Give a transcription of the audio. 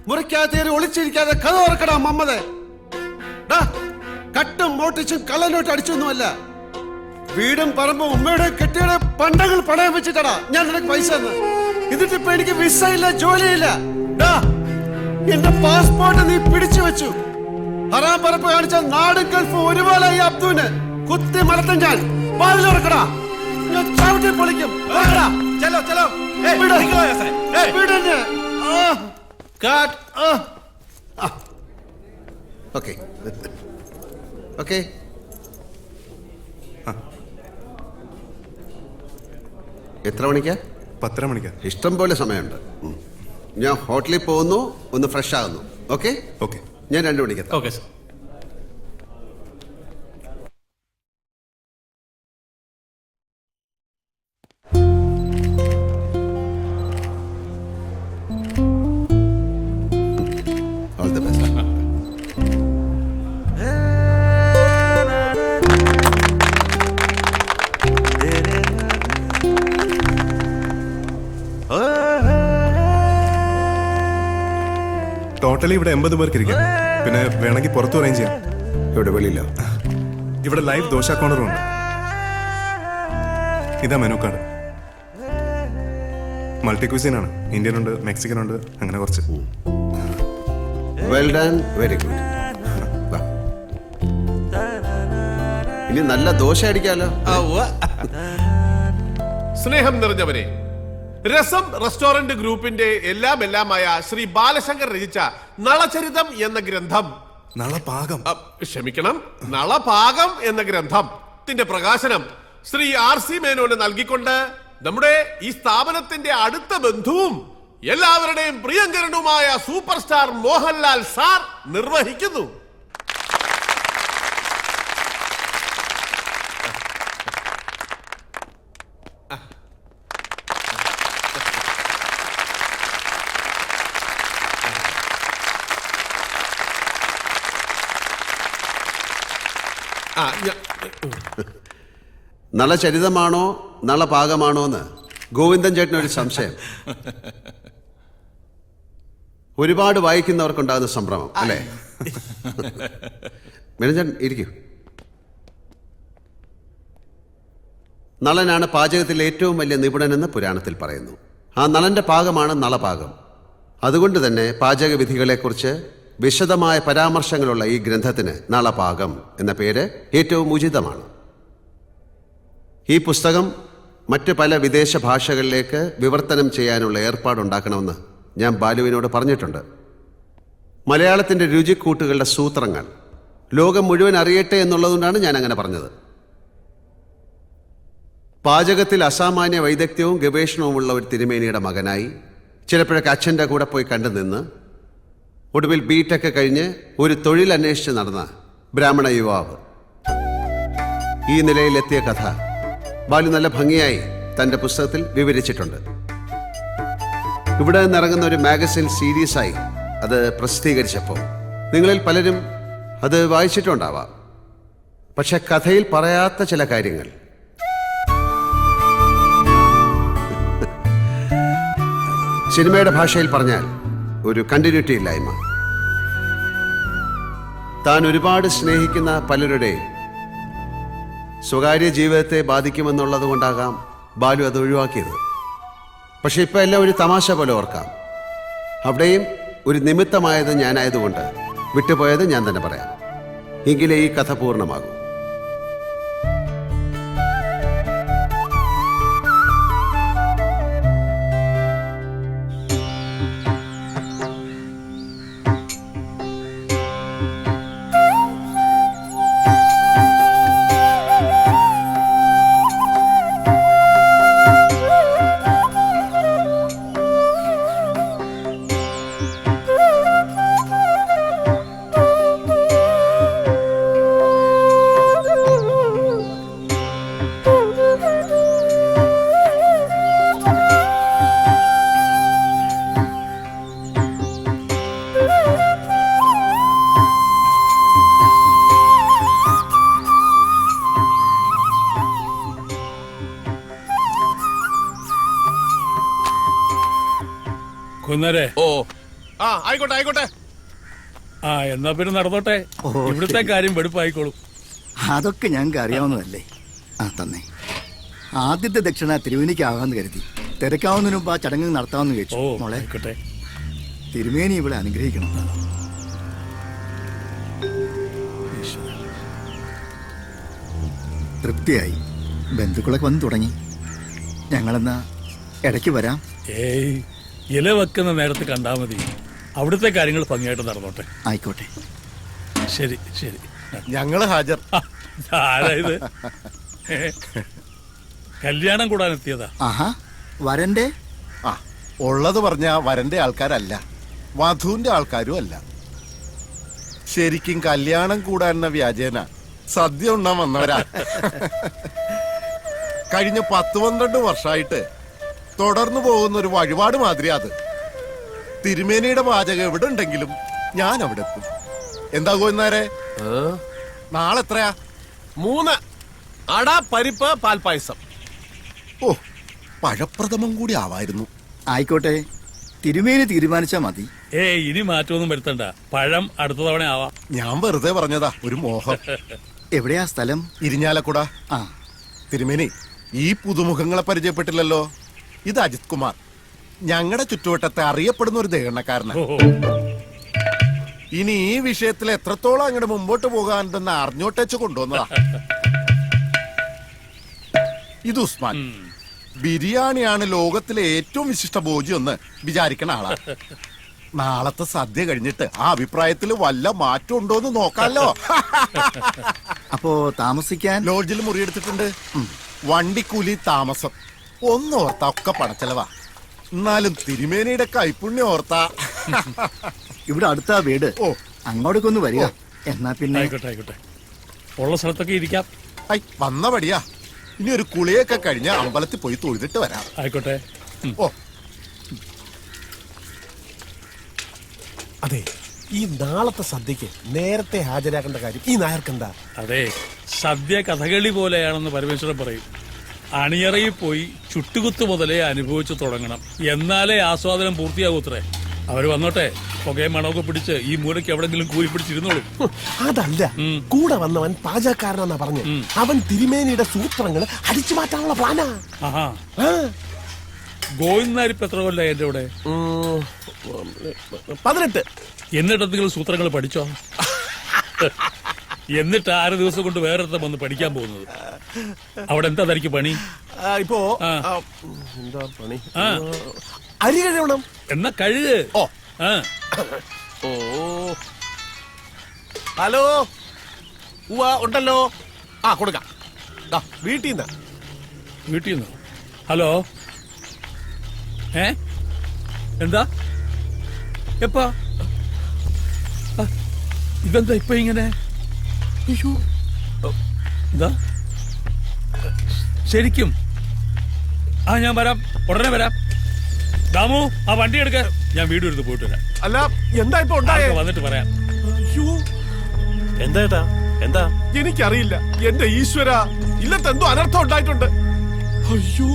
മുറിക്കകത്തേറി ഒളിച്ചിരിക്കാതെ കഥ ഓർക്കടാ മമ്മതെ. കട്ടും മോട്ടിച്ചും കള്ളനോട്ട് അടിച്ചൊന്നുമല്ല. വീടും പറമ്പും ഉമ്മയുടെ കെട്ടിയുടെ പണ്ടങ്ങൾ പണയം വെച്ചിട്ടടാ ഞാൻ നിനക്ക് പൈസ തന്ന്. എന്നിട്ടിപ്പോ എനിക്ക് വിസ ഇല്ല, ജോലിയില്ല. എന്റെ പാസ്പോർട്ട് നീ പിടിച്ചു വെച്ചു. ഹറാം പറപ്പ് കാണിച്ച നാടും ഗൾഫും ഒരുപോലെ ഈ അബ്ദുവിന് കുത്തി മലത്തം ഞാൻ പാതിലോർക്കടാ. ഞാൻ ചവിട്ടി പൊളിക്കും. Okay okay. എത്ര മണിക്കാ? 10:30 മണിക്കാ. ഇഷ്ടം പോലെ സമയമുണ്ട്. ഞാൻ ഹോട്ടലിൽ പോകുന്നു, ഒന്ന് ഫ്രഷ് ആകുന്നു. Okay okay. ഞാൻ 2 മണിക്ക് എത്താം. Okay sir. All the best. Totally ഇവിടെ 80 പേർക്ക് ഇരിക്കാം. പിന്നെ വേണമെങ്കിൽ പുറത്തു അറേഞ്ച് ചെയ്യാം. ഇവിടെ വെളിയില്ല. ഇവിടെ ലൈവ് ദോശ കോർണറും ഉണ്ട്. ഇതാ മെനു കാർഡ്. മൾട്ടി ക്യൂസിൻ ആണ്. ഇന്ത്യൻ ഉണ്ട്, മെക്സിക്കൻ ഉണ്ട്, അങ്ങനെ കുറച്ച്. Well done, very good. ഇനി നല്ല ദോശ അടിക്കാലോ. സ്നേഹം നിറഞ്ഞവരെ, രസം റെസ്റ്റോറന്റ് ഗ്രൂപ്പിന്റെ എല്ലാമായ ശ്രീ ബാലശങ്കർ രചിച്ച നളചരിതം എന്ന ഗ്രന്ഥം, നളപാകം, ക്ഷമിക്കണം, നളപാകം എന്ന ഗ്രന്ഥത്തിന്റെ പ്രകാശനം ശ്രീ RC മേനോന് നൽകിക്കൊണ്ട് നമ്മുടെ ഈ സ്ഥാപനത്തിന്റെ അടുത്ത ബന്ധുവും എല്ലാവരുടെയും പ്രിയങ്കരനുമായ സൂപ്പർ സ്റ്റാർ മോഹൻലാൽ സാർ നിർവഹിക്കുന്നു. നളചരിതമാണോ നളപാകമാണോ എന്ന് ഗോവിന്ദൻ ചേട്ടനൊരു സംശയം. ഒരുപാട് വായിക്കുന്നവർക്കുണ്ടാകുന്ന സംഭ്രമം അല്ലേ? മേനോൻ ഇരിക്കൂ. നളനാണ് പാചകത്തിൽ ഏറ്റവും വലിയ നിപുണനെന്ന് പുരാണത്തിൽ പറയുന്നു. ആ നളന്റെ പാകമാണ് നളപാകം. അതുകൊണ്ട് തന്നെ പാചകവിധികളെക്കുറിച്ച് വിശദമായ പരാമർശങ്ങളുള്ള ഈ ഗ്രന്ഥത്തിന് നളപാകം എന്ന പേര് ഏറ്റവും ഉചിതമാണ്. ഈ പുസ്തകം മറ്റ് പല വിദേശ ഭാഷകളിലേക്ക് വിവർത്തനം ചെയ്യാനുള്ള ഏർപ്പാടുണ്ടാക്കണമെന്ന് ഞാൻ ബാലുവിനോട് പറഞ്ഞിട്ടുണ്ട്. മലയാളത്തിൻ്റെ രുചിക്കൂട്ടുകളുടെ സൂത്രങ്ങൾ ലോകം മുഴുവൻ അറിയട്ടെ എന്നുള്ളതുകൊണ്ടാണ് ഞാൻ അങ്ങനെ പറഞ്ഞത്. പാചകത്തിൽ അസാമാന്യ വൈദഗ്ധ്യവും ഗവേഷണവുമുള്ള ഒരു തിരുമേനിയുടെ മകനായി ചിലപ്പോഴൊക്കെ അച്ഛൻ്റെ കൂടെ പോയി കണ്ടു നിന്ന് ഒടുവിൽ ബിടെക് കഴിഞ്ഞ് ഒരു തൊഴിൽ അന്വേഷിച്ച് നടന്ന ബ്രാഹ്മണ യുവാവ് ഈ നിലയിലെത്തിയ കഥ ബാലു നല്ല ഭംഗിയായി തൻ്റെ പുസ്തകത്തിൽ വിവരിച്ചിട്ടുണ്ട്. ഇവിടെ നിന്നിറങ്ങുന്ന ഒരു മാഗസിൻ സീരീസായി അത് പ്രസിദ്ധീകരിച്ചപ്പോൾ നിങ്ങളിൽ പലരും അത് വായിച്ചിട്ടുണ്ടാവാം. പക്ഷെ കഥയിൽ പറയാത്ത ചില കാര്യങ്ങൾ, സിനിമയുടെ ഭാഷയിൽ പറഞ്ഞാൽ ഒരു കണ്ടിന്യൂറ്റി ഇല്ലായ്മ, താൻ ഒരുപാട് സ്നേഹിക്കുന്ന പലരുടെയും സ്വകാര്യ ജീവിതത്തെ ബാധിക്കുമെന്നുള്ളത് കൊണ്ടാകാം ബാലു അത് ഒഴിവാക്കിയത്. പക്ഷെ ഇപ്പം എല്ലാം ഒരു തമാശ പോലെ ഓർക്കാം. അവിടെയും ഒരു നിമിത്തമായത് ഞാനായതുകൊണ്ട് വിട്ടുപോയത് ഞാൻ തന്നെ പറയാം. എങ്കിലേ ഈ കഥ പൂർണ്ണമാകും. കുന്നരെ, ഓ ആ ആയിക്കോട്ടെ ആയിക്കോട്ടെ. ആ എന്നാ പിന്നെ നടന്നോട്ടെ. ഇവിടുത്തെ കാര്യം വെടുപ്പായിക്കോളും. അതൊക്കെ ഞങ്ങൾക്ക് അറിയാവുന്നതല്ലേ. ആ തന്നെ. ആദ്യത്തെ ദക്ഷിണ തിരുവേനിക്കാകാന്ന് കരുതി തിരക്കാവുന്നതിന് മുമ്പ് ആ ചടങ്ങ് നടത്താമെന്ന് ഓ ചോദിച്ചു. മോളെ, ആയിക്കോട്ടെ. തിരുമേനി ഇവിടെ അനുഗ്രഹിക്കണം. തൃപ്തിയായി. ബന്ധുക്കളൊക്കെ വന്ന് തുടങ്ങി. ഞങ്ങളെന്നാ ഇടയ്ക്ക് വരാം. ഏയ്, ഇല വെക്കുന്ന നേരത്ത് കണ്ടാ മതി. അവിടുത്തെ കാര്യങ്ങൾ ഭംഗിയായിട്ട് നടന്നോട്ടെ. ആയിക്കോട്ടെ. ശരി ശരി. ഞങ്ങള് ഹാജർ. ആരായത്? കല്യാണം കൂടാൻ എത്തിയതാ. ആഹാ, വരന്റെ ആ ഉള്ളത് പറഞ്ഞ വരന്റെ ആൾക്കാരല്ല, വധുവിന്റെ ആൾക്കാരും അല്ല. ശരിക്കും കല്യാണം കൂടാനെന്ന വ്യാജേന സദ്യ ഉണ്ണാൻ വന്നവരാ. കഴിഞ്ഞ 10-12 വർഷമായിട്ട് തുടർന്നു പോകുന്ന ഒരു വഴിപാട് മാതിരി അത്. തിരുമേനിയുടെ പാചകം എവിടെ ഉണ്ടെങ്കിലും ഞാൻ അവിടെ എത്തും. എന്താ ഗോവിന്ദാരെ, നാളെ എത്രയാ? 3 അട പരിപ്പ് പാൽപ്പായസം. ഓ, പഴപ്രഥമം കൂടി ആവായിരുന്നു. ആയിക്കോട്ടെ. തിരുമേനി തീരുമാനിച്ചാ മതി. ഏയ്, ഇനി മാറ്റമൊന്നും വരുത്തണ്ട. പഴം അടുത്ത തവണ ആവാം. ഞാൻ വെറുതെ പറഞ്ഞതാ, ഒരു മോഹം. എവിടെയാ സ്ഥലം? ഇരിഞ്ഞാലക്കുട. ആ, തിരുമേനി, ഈ പുതുമുഖങ്ങളെ പരിചയപ്പെട്ടില്ലല്ലോ. ഇത് അജിത് കുമാർ, ഞങ്ങളുടെ ചുറ്റുവട്ടത്തെ അറിയപ്പെടുന്ന ഒരു ദേഹണ്ണക്കാരനാണ്. ഓ, ഇനി ഈ വിഷയത്തിൽ എത്രത്തോളം അങ്ങോട്ട് മുമ്പോട്ട് പോകാനുണ്ടെന്ന് അറിഞ്ഞോട്ടേച്ച് കൊണ്ടുവന്നതാ. ഇത് ഉസ്മാൻ. ബിരിയാണിയാണ് ലോകത്തിലെ ഏറ്റവും വിശിഷ്ട ഭോജ്യം എന്ന് വിചാരിക്കണ ആളാ. നാളത്തെ സദ്യ കഴിഞ്ഞിട്ട് ആ അഭിപ്രായത്തിൽ വല്ല മാറ്റം ഉണ്ടോന്ന് നോക്കാലോ. അപ്പോ താമസിക്കാൻ ലോഡ്ജിൽ മുറിയെടുത്തിട്ടുണ്ട്. വണ്ടിക്കൂലി, താമസം ഒന്നോർത്താ ഒക്കെ പണച്ചെലവാ. എന്നാലും തിരുമേനിയുടെ കൈപ്പുണ്യം ഓർത്താ. ഇവിടെ അടുത്താ വീട്. ഓ, അങ്ങോട്ടേക്ക് ഒന്ന് വരിക. എന്നാ പിന്നെ ആയിക്കോട്ടെ ആയിക്കോട്ടെ. ഉള്ള സ്ഥലത്തൊക്കെ ഇരിക്കാം. ഐ വന്ന പടിയാ. ഇനി ഒരു കുളിയൊക്കെ കഴിഞ്ഞ് അമ്പലത്തിൽ പോയി തൊഴുതിട്ട് വരാം. ആയിക്കോട്ടെ. ഓ, അതെ, ഈ നാളത്തെ സദ്യക്ക് നേരത്തെ ഹാജരാക്കേണ്ട കാര്യം ഈ നായർക്കെന്താ? അതെ, സദ്യ കഥകളി പോലെയാണെന്ന് പരമേശ്വരൻ പറയും. അണിയറയിൽ പോയി ചുട്ടുകുത്ത് മുതലേ അനുഭവിച്ചു തുടങ്ങണം, എന്നാലേ ആസ്വാദനം പൂർത്തിയാകൂത്രേ. അവര് വന്നോട്ടെ, പുകയും മണമൊക്കെ പിടിച്ച് ഈ മൂലയ്ക്ക് എവിടെങ്കിലും കൂലി പിടിച്ചിരുന്നോളും. അതല്ല, കൂടെ വന്നവൻ പാചകക്കാരനാന്നാ പറഞ്ഞു. അവൻ തിരുമേനിയുടെ സൂത്രങ്ങൾ അടിച്ചു മാറ്റാനുള്ള പ്ലാനാ. ആഹാ, ഗോവിന്ദാരിപ്പ് എത്ര കൊല്ല എന്റെ കൂടെ? 18. എന്നിട്ട് എന്തെങ്കിലും സൂത്രങ്ങൾ പഠിച്ചോ? എന്നിട്ട് 6 ദിവസം കൊണ്ട് വേറെ വന്ന് പഠിക്കാൻ പോകുന്നത്. അവിടെ എന്താ തനിക്ക് പണി? ഇപ്പോ ആ. എന്താ പണി? ആ, അരി കഴിയണം. എന്നാ കഴുക്. ഓ. ആ, ഓ, ഹലോ. ഉവ്വ, ഉണ്ടല്ലോ. ആ, കൊടുക്കാം. ദാ, വീട്ടിൽ നിന്ന്. വീട്ടിൽ നിന്ന്. ഹലോ, എന്താ എപ്പാ? ഇതെന്താ ഇപ്പൊ ഇങ്ങനെ? അയ്യോ, എന്താ ശരിക്കും? ആ, ഞാൻ വരാം, ഉടനെ വരാം. ദാമു, ആ വണ്ടി എടുക്ക, ഞാൻ വീട് എടുത്ത് പോയിട്ട് വരാം. അല്ല, എന്താ ഇപ്പൊ ഉണ്ടായേ? ആൾക്ക് വന്നിട്ട് പറയാം. അയ്യോ, എന്താ എന്താ? എനിക്കറിയില്ല. എന്റെ ഈശ്വര, ഇല്ലത്തെന്തോ അനർത്ഥം ഉണ്ടായിട്ടുണ്ട്. അയ്യോ.